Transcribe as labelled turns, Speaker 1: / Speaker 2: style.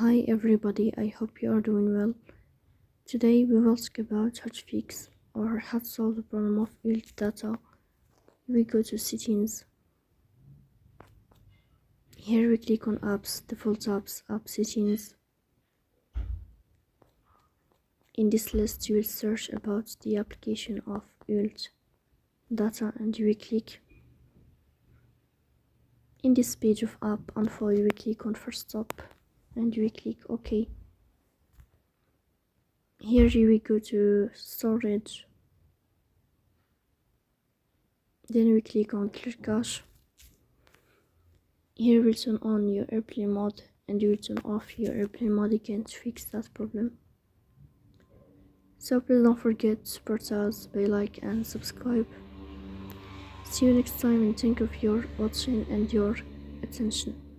Speaker 1: Hi everybody, I hope you are doing well. Today we will talk about how to fix or how to solve the problem of UltData. We go to settings. Here we click on apps, default apps, app settings. In this list you will search about the application of UltData and you will click. In this page of app info you will click on first stop and you will click OK. Here you will go to storage. Then we click on clear cache. Here we'll turn on your airplane mode and you will turn off your airplane mode again to fix that problem. So please don't forget to support us by like and subscribe. See you next time and thank you for your watching and your attention.